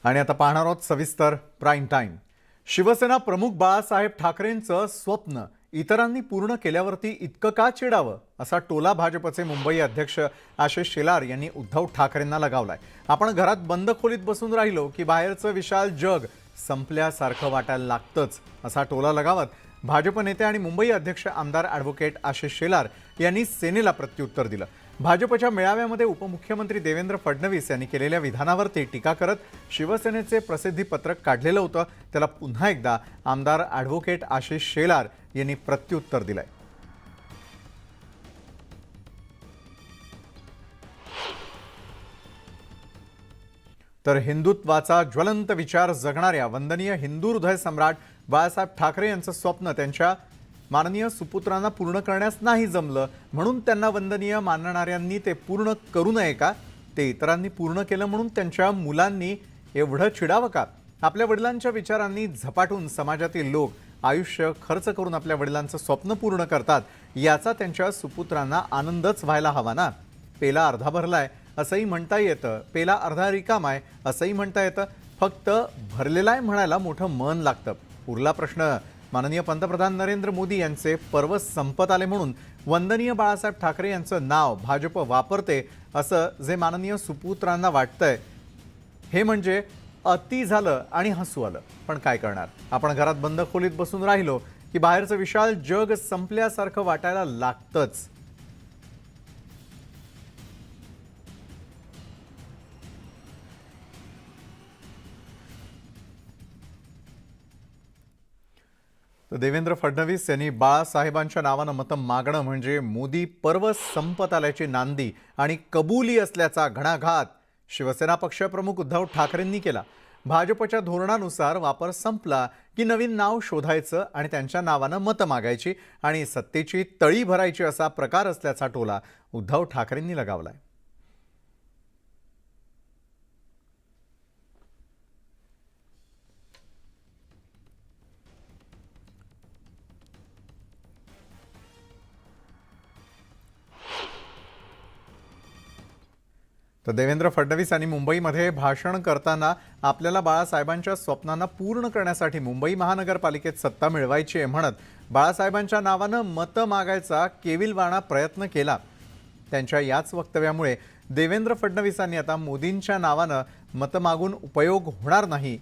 आणि आता पाहणार आहोत सविस्तर प्राईम टाइम। शिवसेना प्रमुख बाळासाहेब ठाकरेंचं स्वप्न इतरांनी पूर्ण केल्यावरती इतकं का चिडावं असा टोला भाजपचे मुंबई अध्यक्ष आशिष शेलार यांनी उद्धव ठाकरेंना लगावलाय। आपण घरात बंद खोलीत बसून राहिलो की बाहेरचं विशाल जग संपल्यासारखं वाटायला लागतंच असा टोला लगावत भाजप नेते आणि मुंबई अध्यक्ष आमदार ॲडव्होकेट आशिष शेलार यांनी सेनेला प्रत्युत्तर दिलं। भाजपच्या मेळाव्यामध्ये उपमुख्यमंत्री देवेंद्र फडणवीस यांनी केलेल्या विधानावर ते टीका करत शिवसेनेचे प्रसिद्धी पत्रक काढलेलं होतं त्याला पुन्हा एकदा आमदार ॲडव्होकेट आशिष शेलार यांनी प्रत्युत्तर दिलंय। तर हिंदुत्वाचा ज्वलंत विचार जगणाऱ्या वंदनीय हिंदू हृदय सम्राट बाळासाहेब ठाकरे यांचं स्वप्न त्यांच्या माननीय सुपुत्रांना पूर्ण करण्यास नाही जमलं म्हणून त्यांना वंदनीय मानणाऱ्यांनी ते पूर्ण करू नये का? ते इतरांनी पूर्ण केलं म्हणून त्यांच्या मुलांनी एवढं चिडावं का? आपल्या वडिलांच्या विचारांनी झपाटून समाजातील लोक आयुष्य खर्च करून आपल्या वडिलांचं स्वप्न पूर्ण करतात याचा त्यांच्या सुपुत्रांना आनंदच व्हायला हवा ना। पेला अर्धा भरलाय असंही म्हणता येतं, पेला अर्धा रिकामा आहे असंही म्हणता येतं, फक्त भरलेला आहे म्हणायला मोठं मन लागतं। उरला प्रश्न माननीय पंतप्रधान नरेंद्र मोदी यांचे पर्व संपत आले म्हणून वंदनीय बाळासाहेब ठाकरे यांचं नाव भाजप वापरते असं जे माननीय सुपुत्रांना वाटतंय हे म्हणजे अति झालं आणि हसू आलं। पण काय करणार, आपण घरात बंद खोलीत बसून राहिलो की बाहेरचं विशाल जग संपल्यासारखं वाटायला लागतंच। देवेंद्र फडणवीस यांनी बाळासाहेबांच्या नावानं मतं मागणं म्हणजे मोदी पर्व संपत आल्याची नांदी आणि कबुली असल्याचा घणाघात शिवसेना पक्षप्रमुख उद्धव ठाकरेंनी केला। भाजपच्या धोरणानुसार वापर संपला की नवीन नाव शोधायचं आणि त्यांच्या नावानं मतं मागायची आणि सत्तेची तळी भरायची असा प्रकार असल्याचा टोला उद्धव ठाकरेंनी लगावलाय। तर देवेंद्र फडणवीस यांनी मुंबईमध्ये भाषण करताना आपल्याला बाळासाहेबांच्या स्वप्नांना पूर्ण करण्यासाठी मुंबई महानगरपालिकेत सत्ता मिळवायची आहे म्हणत बाळासाहेबांच्या नावानं मतं मागायचा केविलवाणा प्रयत्न केला। त्यांच्या याच वक्तव्यामुळे देवेंद्र फडणवीसांनी आता मोदींच्या नावानं मतं मागून उपयोग होणार नाही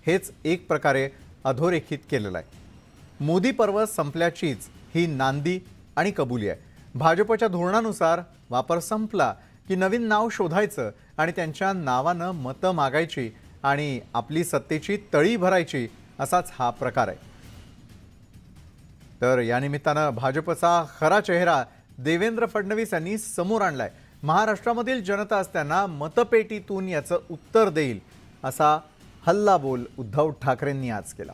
हेच एक प्रकारे अधोरेखित केलेलं आहे। मोदी पर्व संपल्याचीच ही नांदी आणि कबुली आहे। भाजपच्या धोरणानुसार वापर संपला की नवीन नाव शोधायचं आणि त्यांच्या नावानं मतं मागायची आणि आपली सत्तेची तळी भरायची असाच हा प्रकार आहे। तर या निमित्तानं भाजपचा खरा चेहरा देवेंद्र फडणवीस यांनी समोर आणलाय। महाराष्ट्रामधील जनता असताना मतपेटीतून याचं उत्तर देईल असा हल्लाबोल उद्धव ठाकरेंनी आज केला।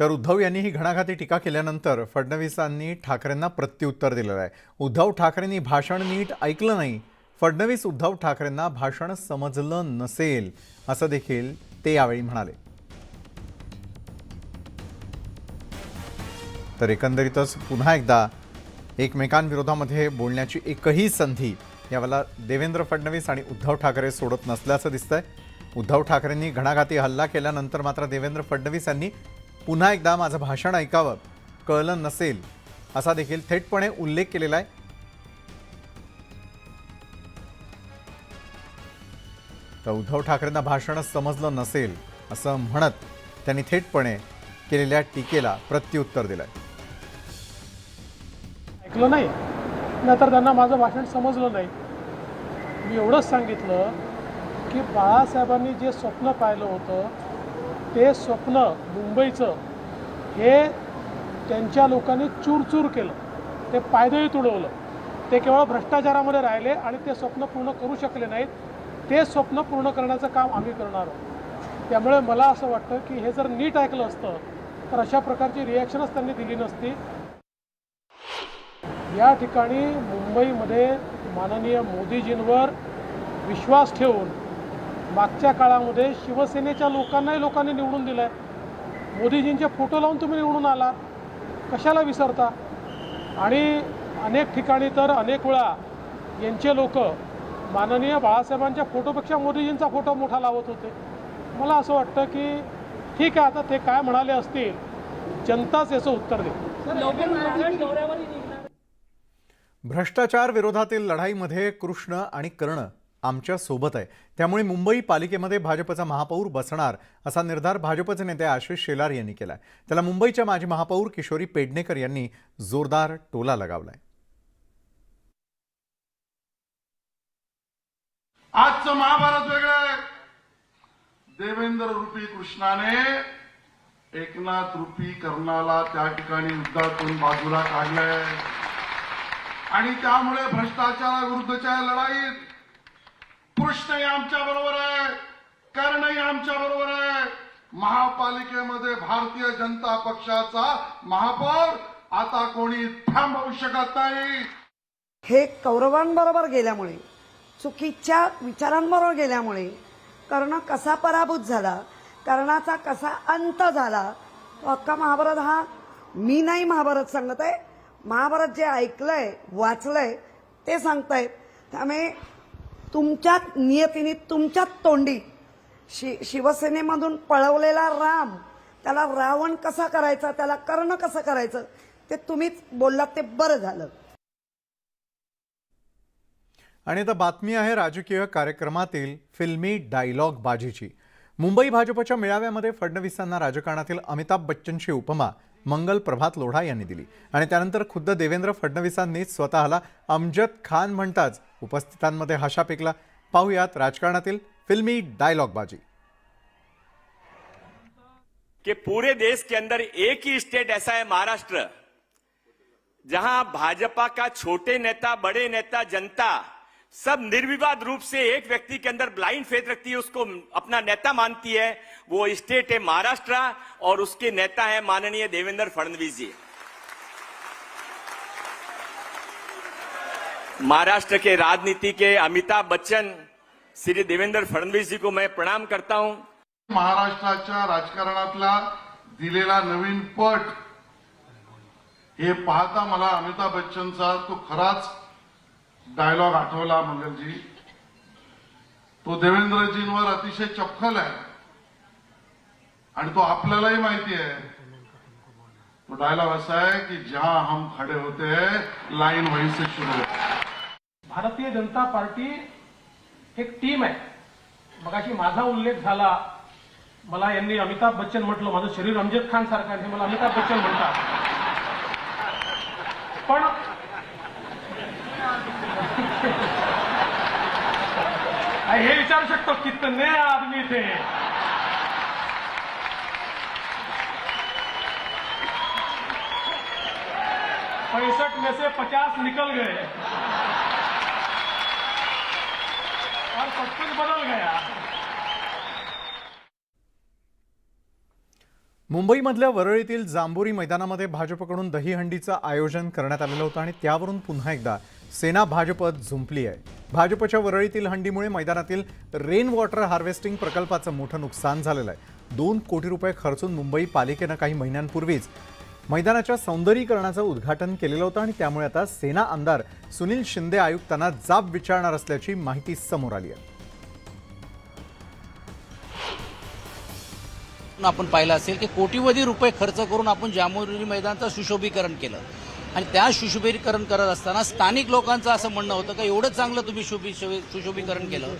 तर उद्धव यांनी ही घणाघाती टीका केल्यानंतर फडणवीसांनी ठाकरेंना प्रत्युत्तर दिलेलं आहे। उद्धव ठाकरेंनी भाषण नीट ऐकलं नाही, फडणवीस उद्धव ठाकरेंना भाषण समजलं नसेल असं देखील ते यावेळी म्हणाले। तर एकंदरीतच पुन्हा एकदा एकमेकांविरोधामध्ये बोलण्याची एकही संधी यावेळेला देवेंद्र फडणवीस आणि उद्धव ठाकरे सोडत नसल्याचं दिसतंय। उद्धव ठाकरेंनी घणाघाती हल्ला केल्यानंतर मात्र देवेंद्र फडणवीस यांनी पुन्हा एकदा माझं भाषण ऐकावं, कळलं नसेल असा देखील थेटपणे उल्लेख केलेला आहे। तर उद्धव ठाकरेंना भाषण समजलं नसेल असं म्हणत त्यांनी थेटपणे केलेल्या टीकेला प्रत्युत्तर दिलंय। ऐकलं नाही नाहीतर त्यांना माझं भाषण समजलं नाही। मी एवढंच सांगितलं की बाळासाहेबांनी जे स्वप्न पाहिलं होतं ते स्वप्न मुंबईचं हे त्यांच्या लोकांनी चूरचूर केलं, ते पायदळी तुडवलं, ते केवळ भ्रष्टाचारामध्ये राहिले आणि ते स्वप्न पूर्ण करू शकले नाहीत। ते स्वप्न पूर्ण करण्याचं काम आम्ही करणार आहोत। त्यामुळे मला असं वाटतं की हे जर नीट ऐकलं असतं तर अशा प्रकारची रिॲक्शनच त्यांनी दिली नसती। या ठिकाणी मुंबईमध्ये माननीय मोदीजींवर विश्वास ठेवून मागच्या काळामध्ये शिवसेनेच्या लोकांनाही लोकांनी निवडून दिलं आहे। मोदीजींचे फोटो लावून तुम्ही निवडून आलात, कशाला विसरता? आणि अनेक ठिकाणी तर अनेक वेळा यांचे लोक माननीय बाळासाहेबांच्या फोटोपेक्षा मोदीजींचा फोटो मोठा लावत होते. मला असं वाटतं की ठीक आहे, आता ते काय म्हणाले असतील, जनताच याचं उत्तर देईल. भ्रष्टाचार विरोधातील लढाईमध्ये कृष्ण आणि कर्ण आमच्या सोबत आहे, त्यामुळे मुंबई पालिकेमध्ये भाजपचा महापौर बसणार असा निर्धार भाजपचे नेते आशिष शेलार यांनी केलाय. त्याला मुंबईच्या माजी महापौर किशोरी पेडणेकर यांनी जोरदार टोला लगावलाय. आजचं महाभारत वेगळं आहे. देवेंद्र रूपी कृष्णाने एकनाथ रूपी कर्णाला त्या ठिकाणी युद्धातून बाजूला काढलंय आणि त्यामुळे भ्रष्टाचाराविरुद्धच्या लढाईत कृष्णही आमच्या बरोबर आहे, कर्णही आमच्या बरोबर आहे. महापालिकेमध्ये भारतीय जनता पक्षाचा महापौर आता कोणी थांबवू शकत नाही. हे कौरवांबरोबर गेल्यामुळे, चुकीच्या विचारांबरोबर गेल्यामुळे कर्ण कसा पराभूत झाला, कर्णाचा कसा अंत झाला, तो अख्खा महाभारत हा मी नाही महाभारत सांगत आहे, महाभारत जे ऐकलंय वाचलंय ते सांगतायत. त्यामुळे तुमच्या नियतीने तुमच्याच तोंडी शिवसेनेमधून पळवलेला राम, त्याला रावण कसा करायचा, त्याला कर्ण कसं करायचं ते तुम्हीच बोललात, ते बरं झालं. आणि आता बातमी आहे राजकीय कार्यक्रमातील फिल्मी डायलॉग बाजीची. मुंबई भाजपच्या मेळाव्यामध्ये फडणवीसांना राजकारणातील अमिताभ बच्चनची उपमा मंगल प्रभात लोढा यांनी दिली आणि त्यानंतर खुद्द देवेंद्र फडणवीसांनी स्वतःला अमजद खान म्हणताच उपस्थितांमध्ये हशा पिकला. पाहुयात राजकारणातील फिल्मी डायलॉग बाजी. कि पूरे देश के अंदर एक ही स्टेट ऐसा है, महाराष्ट्र, जहां भाजपा का छोटे नेता, बड़े नेता, जनता सब निर्विवाद रूप से एक व्यक्ति के अंदर ब्लाइंड फेथ रखती है, उसको अपना नेता मानती है. वो स्टेट है महाराष्ट्र और उसके नेता है माननीय देवेंद्र फडणवीस जी. महाराष्ट्र के राजनीति के अमिताभ बच्चन श्री देवेंद्र फडणवीस जी को मैं प्रणाम करता हूं. महाराष्ट्राच्या राजकारणातला दिलेला नवीन पट हे पाहता मला अमिताभ बच्चनचा तो खराच डायलॉग आठवला. मंगलजी, तो देवेंद्रजींवर अतिशय चपखल आहे आणि तो आपल्यालाही माहिती आहे. तो डायलॉग असा आहे की जहां हम खड़े होते हैं लाइन वहीं से शुरू होती. भारतीय जनता पार्टी एक टीम आहे. मगाशी माझा उल्लेख झाला, मला यांनी अमिताभ बच्चन म्हटलं, माझं शरीर अमजद खान सारखं आहे, मला अमिताभ बच्चन म्हणतात. पण हे विचारू शकतो कितने आदमी थे. पैंसठ में से 50 निकल गए और सब कुछ बदल गया. मुंबईमधल्या वरळीतील जांभोरी मैदानामध्ये भाजपकडून दहीहंडीचं आयोजन करण्यात आलेलं होतं आणि त्यावरून पुन्हा एकदा सेना भाजपत झुंपली आहे. भाजपच्या वरळीतील हंडीमुळे मैदानातील रेन वॉटर हार्वेस्टिंग प्रकल्पाचं मोठं नुकसान झालेलं आहे. 2 कोटी रुपये खर्चून मुंबई पालिकेनं काही महिन्यांपूर्वीच मैदानाच्या सौंदर्यीकरणाचं उद्घाटन केलेलं होतं आणि त्यामुळे आता सेना आमदार सुनील शिंदे आयुक्तांना जाब विचारणार असल्याची माहिती समोर आली आहे. आपण पाहिलं असेल की कोटीवधी रुपये खर्च करून आपण जांभोरी मैदानाचं सुशोभीकरण केलं आणि त्या सुशोभीकरण करत असताना स्थानिक लोकांचं असं म्हणणं होतं की एवढं चांगलं तुम्ही सुशोभीकरण केलं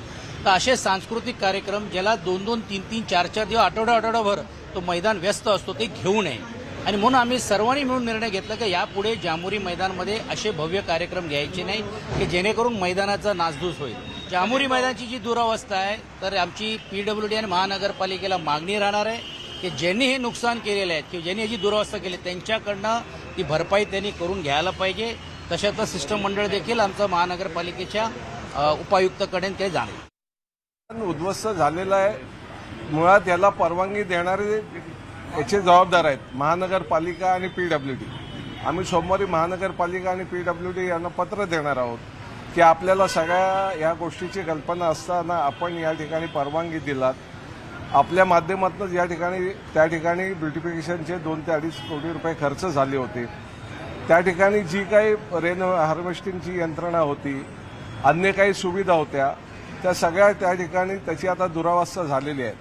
तर असे सांस्कृतिक कार्यक्रम ज्याला 2-2, 3-3, 4-4 दिवस आठवड्याभर तो मैदान व्यस्त असतो ते घेऊ नये. आणि म्हणून आम्ही सर्वांनी मिळून निर्णय घेतला की यापुढे जांभोरी मैदानमध्ये असे भव्य कार्यक्रम घ्यायचे नाही की जेणेकरून मैदानाचा नासधूस होईल. जांभोरी मैदानाची जी दुरावस्था आहे तर आमची PWD आणि महानगरपालिकेला मागणी राहणार आहे की ज्यांनी हे नुकसान केलेलं आहे किंवा ज्यांनी याची दुरावस्था केली त्यांच्याकडनं ती भरपाई त्यांनी करून घ्यायला पाहिजे. तशाचं शिष्टमंडळ मंडळ देखील आमचं महानगरपालिकेच्या उपायुक्तकडे ते जाणे. उद्ध्वस्त झालेला आहे. मुळात याला परवानगी देणारे याचे जबाबदार आहेत महानगरपालिका आणि PWD. आम्ही सोमवारी महानगरपालिका आणि PWD यांना पत्र देणार आहोत की आपल्याला सगळ्या या गोष्टीची कल्पना असताना आपण या ठिकाणी परवानगी दिलात आपल्या माध्यमातूनच या ठिकाणी त्या ठिकाणी ब्युटिफिकेशनचे 2 ते 2.5 कोटी रुपये खर्च झाले होते. त्या ठिकाणी जी काही रेन हार्वेस्टिंगची यंत्रणा होती, अन्य काही सुविधा होत्या, त्या सगळ्या त्या ठिकाणी त्याची आता दुरावस्था झालेली आहे.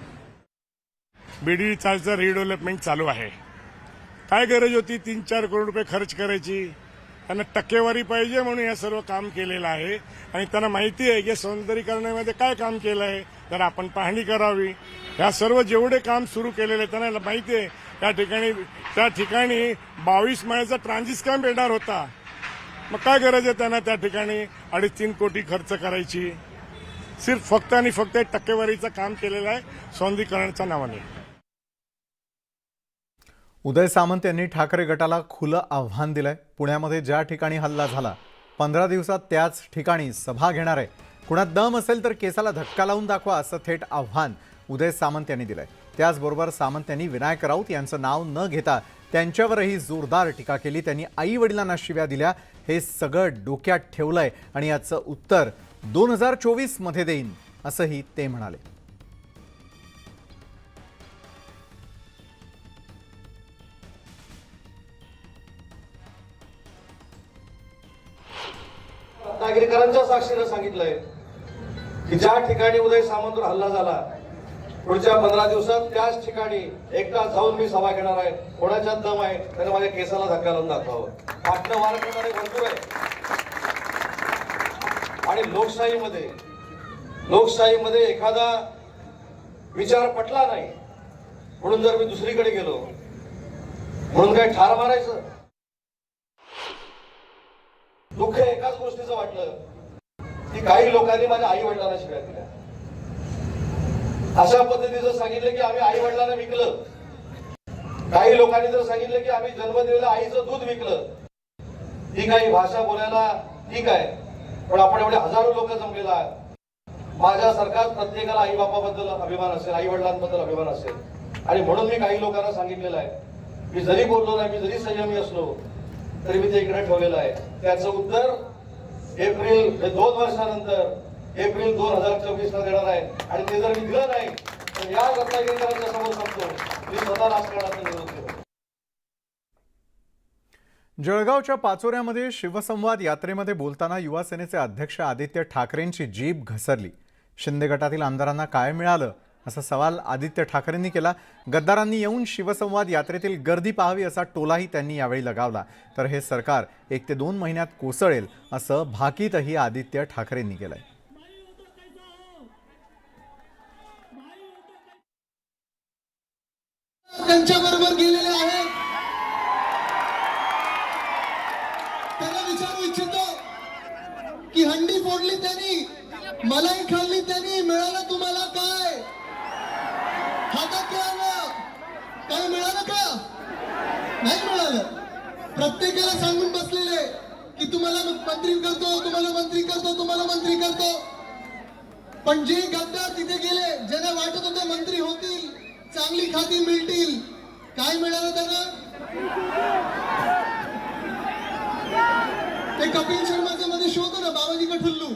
बीडी चालचं रिडेव्हलपमेंट चालू आहे. काय गरज होती 3-4 करोड रुपये खर्च करायची? त्यांना टक्केवारी पाहिजे म्हणून हे सर्व काम केलेलं आहे आणि त्यांना माहिती आहे की सौंदर्यीकरणामध्ये काय काम केलं आहे, तर आपण पाहणी करावी. ह्या सर्व जेवढे काम सुरू केलेले त्यांना माहिती आहे. त्या ठिकाणी 22 महिन्याचा ट्रान्झिट कॅम्प येणार होता. मग काय गरज आहे त्यांना त्या ठिकाणी 2.5-3 कोटी खर्च करायची? सिर्फ फक्त आणि फक्त टक्केवारीचं काम केलेलं आहे सौंदर्यीकरणाच्या नावाने. उदय सामंत यांनी ठाकरे गटाला खुलं आव्हान दिलंय. पुण्यामध्ये ज्या ठिकाणी हल्ला झाला 15 दिवसात त्याच ठिकाणी सभा घेणार आहे. कुणात दम असेल तर केसाला धक्का लावून दाखवा असं थेट आव्हान उदय सामंत यांनी दिलंय. त्याचबरोबर सामंत यांनी विनायक राऊत यांचं नाव न घेता त्यांच्यावरही जोरदार टीका केली. त्यांनी आई वडिलांना शिव्या दिल्या. हे सगळं डोक्यात ठेवलंय आणि याचं उत्तर 2024 मध्ये देईन असंही ते म्हणाले. नागरिकांच्या साक्षीनं सांगितलंय की ज्या ठिकाणी उदय सामंतवर हल्ला झाला पुढच्या 15 दिवसात त्याच ठिकाणी एकटा जाऊन मी सभा घेणार आहे. कोणाच्यात दम आहे त्याने माझ्या केसाला धक्का लावून दाखवावं. आपलं वार करणारे भरपूर आहे. आणि लोकशाहीमध्ये एखादा विचार पटला नाही म्हणून जर मी दुसरीकडे गेलो म्हणून काय ठार मारायचं? दुःख एकाच गोष्टीचं वाटलं की काही लोकांनी माझ्या आई वडिलांना शिव्या दिल्या. अशा पद्धतीचं सांगितलं की आम्ही आई वडिलांना विकलं. काही लोकांनी जर सांगितलं की आम्ही जन्म दिलेलं आईचं दूध विकलं. ही काही भाषा बोलायला ठीक आहे, पण आपण एवढे हजारो लोक जमलेला आहे. माझ्यासारखाच प्रत्येकाला आई बापाबद्दल अभिमान असेल, आई वडिलांबद्दल अभिमान असेल. आणि म्हणून मी काही लोकांना सांगितलेलं आहे, मी जरी बोललो नाही, मी जरी संयमी असलो तरी मी ते इकडे ठेवलेलं आहे. त्याचं उत्तर 2 वर्षानंतर एप्रिल 2024 ला देणार आहे. आणि ते जर मी दिलं नाही तर या रत्नागिरीकरांच्या समोर सांगतो मी स्वतः राजकारणात निवडून देतो. जळगावच्या पाचोऱ्यामध्ये शिवसंवाद यात्रेमध्ये बोलताना युवा सेनेचे अध्यक्ष आदित्य ठाकरेंची जीभ घसरली. शिंदे गटातील आमदारांना काय मिळालं असा सवाल आदित्य ठाकरेंनी केला. गद्दारांनी येऊन शिवसंवाद यात्रेतील गर्दी पाहावी असा टोलाही त्यांनी यावेळी लगावला. तर हे सरकार 1 ते 2 महिन्यात कोसळेल असं भाकीतही आदित्य ठाकरेंनी केलंय. त्यांच्या बरोबर गेलेले आहेत. त्यांना विचारू इच्छितो की हंडी फोडली त्यांनी, मलाई खाल्ली त्यांनी, मिळालं तुम्हाला काय? हातात काय आलं? काय मिळालं का? नाही मिळालं. प्रत्येकाला सांगून बसलेले की तुम्हाला मंत्री करतो, तुम्हाला मंत्री करतो, तुम्हाला मंत्री करतो. पण जे गद्दार तिथे गेले, ज्यांना वाटत होते मंत्री होतील, चांगली खाती मिळतील, काय मिळालं त्यांना? ते कपिल शर्माचे मध्ये शो होतो ना, बाबाजी का ठुल्लू.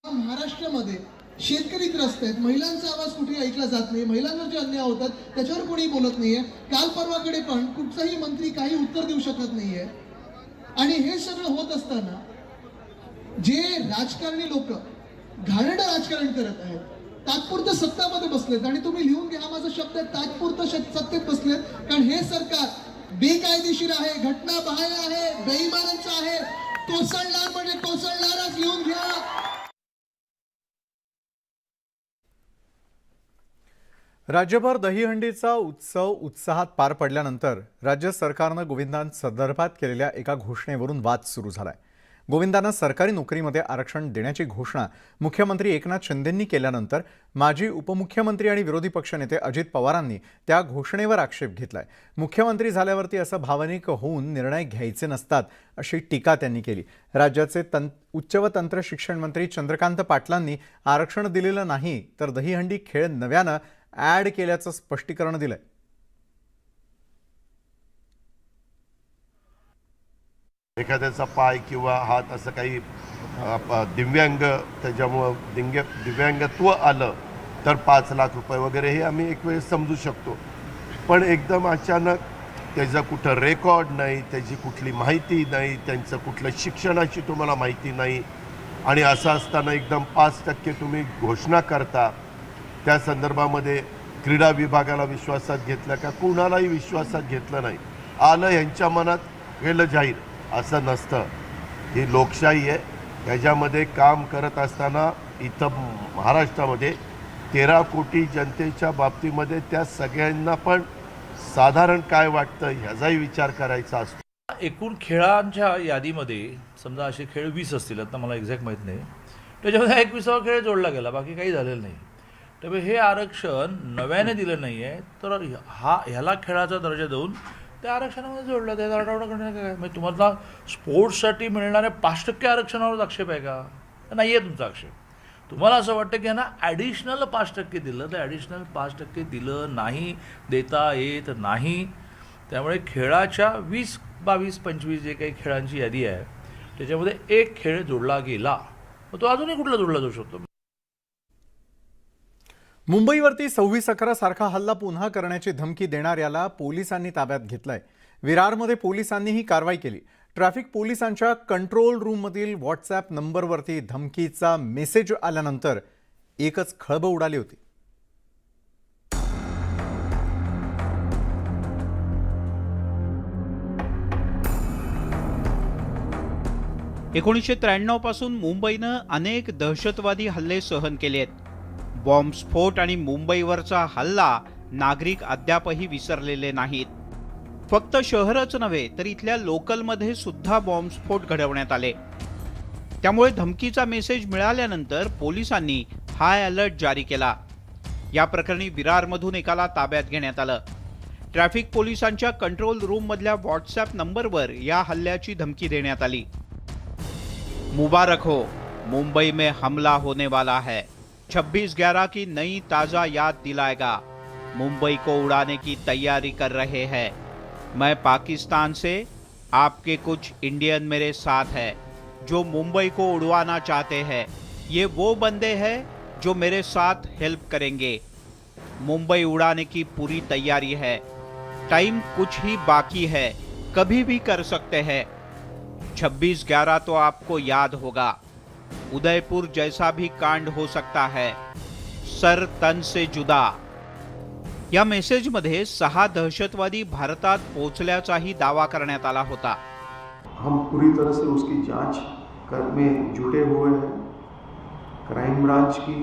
महाराष्ट्रामध्ये शेतकरी त्रस्त आहेत. महिलांचा आवाज कुठे ऐकला जात नाही. महिलांवर जे अन्याय होतात त्याच्यावर कोणी बोलत नाहीये. काल परवाकडे पण कुठचाही मंत्री काही उत्तर देऊ शकत नाहीये. आणि हे सगळं होत असताना जे राजकारणी लोक घाणेरडं राजकारण करत आहेत, तात्पुरतं सत्तामध्ये बसलेत. आणि तुम्ही लिहून घ्या, माझा शब्द आहे, तात्पुरतं सत्तेत बसलेत. कारण हे सरकार बेकायदेशीर आहे, घटनाबाह्य आहे, बेईमानांचं आहे. कोसळणार म्हणजे कोसळणारच, लिहून घ्या. राज्यभर दहीहंडीचा उत्सव उत्साहात पार पडल्यानंतर राज्य सरकारनं गोविंदांसंदर्भात केलेल्या एका घोषणेवरून वाद सुरू झालाय. गोविंदांना सरकारी नोकरीमध्ये आरक्षण देण्याची घोषणा मुख्यमंत्री एकनाथ शिंदेंनी केल्यानंतर माजी उपमुख्यमंत्री आणि विरोधी पक्षनेते अजित पवारांनी त्या घोषणेवर आक्षेप घेतलाय. मुख्यमंत्री झाल्यावरती असं भावनिक होऊन निर्णय घ्यायचे नसतात अशी टीका त्यांनी केली. राज्याचे उच्च व तंत्र शिक्षण मंत्री चंद्रकांत पाटलांनी आरक्षण दिलेलं नाही तर दहीहंडी खेळ नव्यानं ॲड केल्याचं स्पष्टीकरण दिलंय. एखाद्याचा पाय किंवा हात असं काही दिव्यांग त्याच्यामुळं दिव्यांगत्व आलं तर 5 लाख रुपये वगैरे हे आम्ही एक वेळेस समजू शकतो. पण एकदम अचानक त्याचं कुठं रेकॉर्ड नाही, त्याची कुठली माहिती नाही, त्यांचं कुठलं शिक्षणाची तुम्हाला माहिती नाही आणि असं असताना एकदम 5% तुम्ही घोषणा करता. त्या संदर्भामध्ये क्रीडा विभागाला विश्वासात घेतलं का? कुणालाही विश्वासात घेतलं नाही. आलं यांच्या मनात गेलं जाहीर, असं नसतं. ही लोकशाही आहे. ह्याच्यामध्ये काम करत असताना इथं महाराष्ट्रामध्ये 13 कोटी जनतेच्या बाबतीमध्ये त्या सगळ्यांना पण साधारण काय वाटतं ह्याचाही विचार करायचा असतो. एकूण खेळांच्या यादीमध्ये समजा असे खेळ 20 असतील, आता मला एक्झॅक्ट माहीत नाही, त्याच्यामध्ये 21वा खेळ जोडला गेला, बाकी काही झालेलं नाही. त्यामुळे हे आरक्षण नव्याने दिलं नाही आहे, तर ह्याला खेळाचा दर्जा देऊन त्या आरक्षणामध्ये जोडलं. त्याचा आठवडा करण्याचं काय? म्हणजे तुम्हाला स्पोर्ट्ससाठी मिळणाऱ्या 5% आरक्षणावर आक्षेप आहे का? नाही आहे तुमचा आक्षेप. तुम्हाला असं वाटतं की यांना ॲडिशनल 5% दिलं, तर ॲडिशनल 5% दिलं नाही, देता येत नाही. त्यामुळे खेळाच्या 20, 22, 25 जे काही खेळांची यादी आहे त्याच्यामध्ये एक खेळ जोडला गेला, मग तो अजूनही कुठला जोडला जाऊ शकतो. मुंबईवरती 26/11 सारखा हल्ला पुन्हा करण्याची धमकी देणाऱ्याला पोलिसांनी ताब्यात घेतलंय. विरारमध्ये पोलिसांनी ही कारवाई केली. ट्रॅफिक पोलिसांच्या कंट्रोल रूममधील व्हॉट्सॲप नंबरवरती धमकीचा मेसेज आल्यानंतर एकच खळबळ उडाली होती. – 1993 पासून मुंबईनं अनेक दहशतवादी हल्ले सहन केलेत. बॉम्बस्फोट आणि मुंबईवरचा हल्ला नागरिक अद्यापही विसरलेले नाहीत. फक्त शहरच नव्हे तर इथल्या लोकलमध्ये सुद्धा बॉम्बस्फोट घडवण्यात आले. त्यामुळे धमकीचा मेसेज मिळाल्यानंतर पोलिसांनी हाय अलर्ट जारी केला. या प्रकरणी विरारमधून एकाला ताब्यात घेण्यात आलं. ट्रॅफिक पोलिसांच्या कंट्रोल रूममधल्या व्हॉट्सॲप नंबरवर या हल्ल्याची धमकी देण्यात आली. मुबारक हो, मुंबई में हमला होने वाला है. 26/11 की नई ताज़ा याद दिलाएगा. मुंबई को उड़ाने की तैयारी कर रहे हैं. मैं पाकिस्तान से, आपके कुछ इंडियन मेरे साथ है जो मुंबई को उड़वाना चाहते हैं. ये वो बंदे हैं जो मेरे साथ हेल्प करेंगे. मुंबई उड़ाने की पूरी तैयारी है. टाइम कुछ ही बाकी है, कभी भी कर सकते हैं. 26/11 तो आपको याद होगा. उदयपुर जैसा भी कांड हो सकता है. सर तन से जुदा. या मेसेजमध्ये 6 दहशतवादी भारतात पोहोचल्याचाही दावा करण्यात आला होता. हम पूरी तरह से उसकी जांच करने जुटे हुए हैं. क्राइम ब्रांच की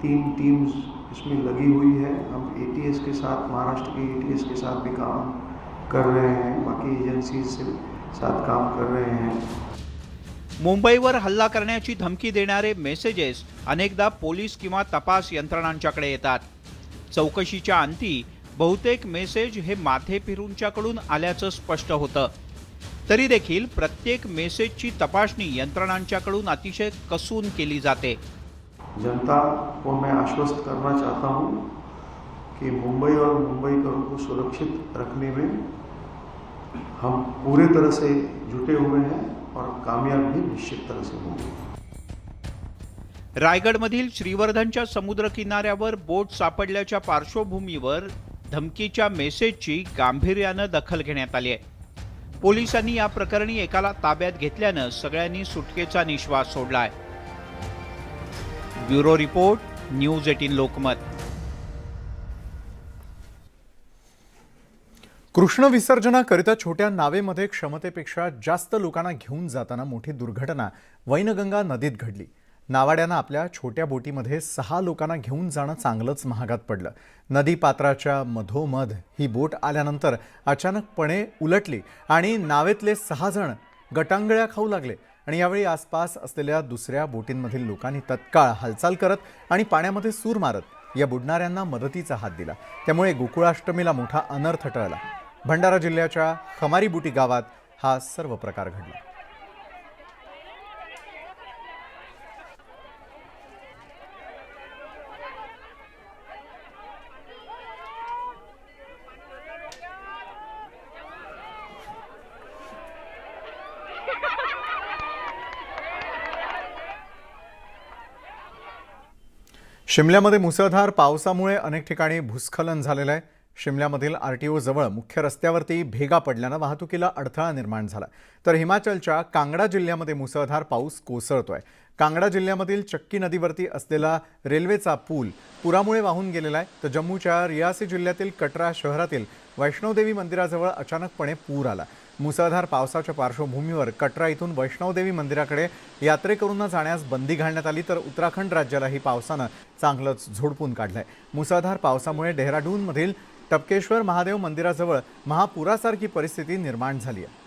3 टीम्स इसमें लगी हुई है. हम एटीएस के साथ, महाराष्ट्र के एटीएस के साथ भी काम कर रहे हैं, बाकी एजेंसीज से साथ काम कर रहे हैं. मुंबईवर हल्ला करण्याची धमकी देणारे मेसेजेस अनेकदा पोलीस किंवा तपास यंत्रणांच्याकडे येतात. चौकशीच्या अंती बहुतेक मेसेज हे माथे फिरूंच्याकडून आल्याचं स्पष्ट होतं. तरी देखील प्रत्येक मेसेजची तपासणी यंत्रणांच्याकडून अतिशय कसून केली जाते. जनता को मैं आश्वस्त करना चाहता हूं कि मुंबई और मुंबईकरों को सुरक्षित रखने में हम पूरे तरह से जुटे हुए हैं और कामयाब भी निश्चित तरह से होंगे. रायगडमधील श्रीवर्धनच्या समुद्र किनाऱ्यावर बोट सापडल्याच्या पार्श्वभूमीवर धमकीच्या मेसेजची गांभीर्यानं दखल घेण्यात आली आहे. पोलिसांनी या प्रकरणी एकाला ताब्यात घेतल्यानं सगळ्यांनी सुटकेचा निश्वास सोडलाय. Bureau report, news 18 Lokmat. Krishna विसर्जनाकरिता छोट्या नावेमध्ये क्षमतेपेक्षा जास्त लोकांना घेऊन जाताना मोठी दुर्घटना वैनगंगा नदीत घडली. नावाड्यानं आपल्या छोट्या बोटीमध्ये 6 लोकांना घेऊन जाणं चांगलंच महागात पडलं. नदी पात्राच्या मधोमध ही बोट आल्यानंतर अचानकपणे उलटली आणि नावेतले 6 जण गटांगळ्या खाऊ लागले. आणि यावेळी आसपास असलेल्या दुसऱ्या बोटींमधील लोकांनी तत्काळ हालचाल करत आणि पाण्यामध्ये सूर मारत या बुडणाऱ्यांना मदतीचा हात दिला. त्यामुळे गोकुळाष्टमीला मोठा अनर्थ टळला. भंडारा जिल्ह्याच्या खमारीबुटी गावात हा सर्व प्रकार घडला. शिमल्यामध्ये मुसळधार पावसामुळे अनेक ठिकाणी भूस्खलन झालेलं आहे. शिमल्यामधील RTO जवळ मुख्य रस्त्यावरती भेगा पडल्यानं वाहतुकीला अडथळा निर्माण झाला. तर हिमाचलच्या कांगडा जिल्ह्यामध्ये मुसळधार पाऊस कोसळतोय. कांगडा जिल्ह्यामधील चक्की नदीवरती असलेला रेल्वेचा पूल पुरामुळे वाहून गेलेला आहे. तर जम्मूच्या रियासी जिल्ह्यातील कटरा शहरातील वैष्णोदेवी मंदिराजवळ अचानकपणे पूर आला. मुसळधार पावसाच्या पार्श्वभूमीवर कटरा इथून वैष्णोदेवी मंदिराकडे यात्रेकरूंना जाण्यास बंदी घालण्यात आली. तर उत्तराखंड राज्यालाही पावसानं चांगलंच झोडपून काढलंय. मुसळधार पावसामुळे डेहराडूनमधील टपकेश्वर महादेव मंदिराजवळ महापुरासारखी परिस्थिती निर्माण झाली आहे.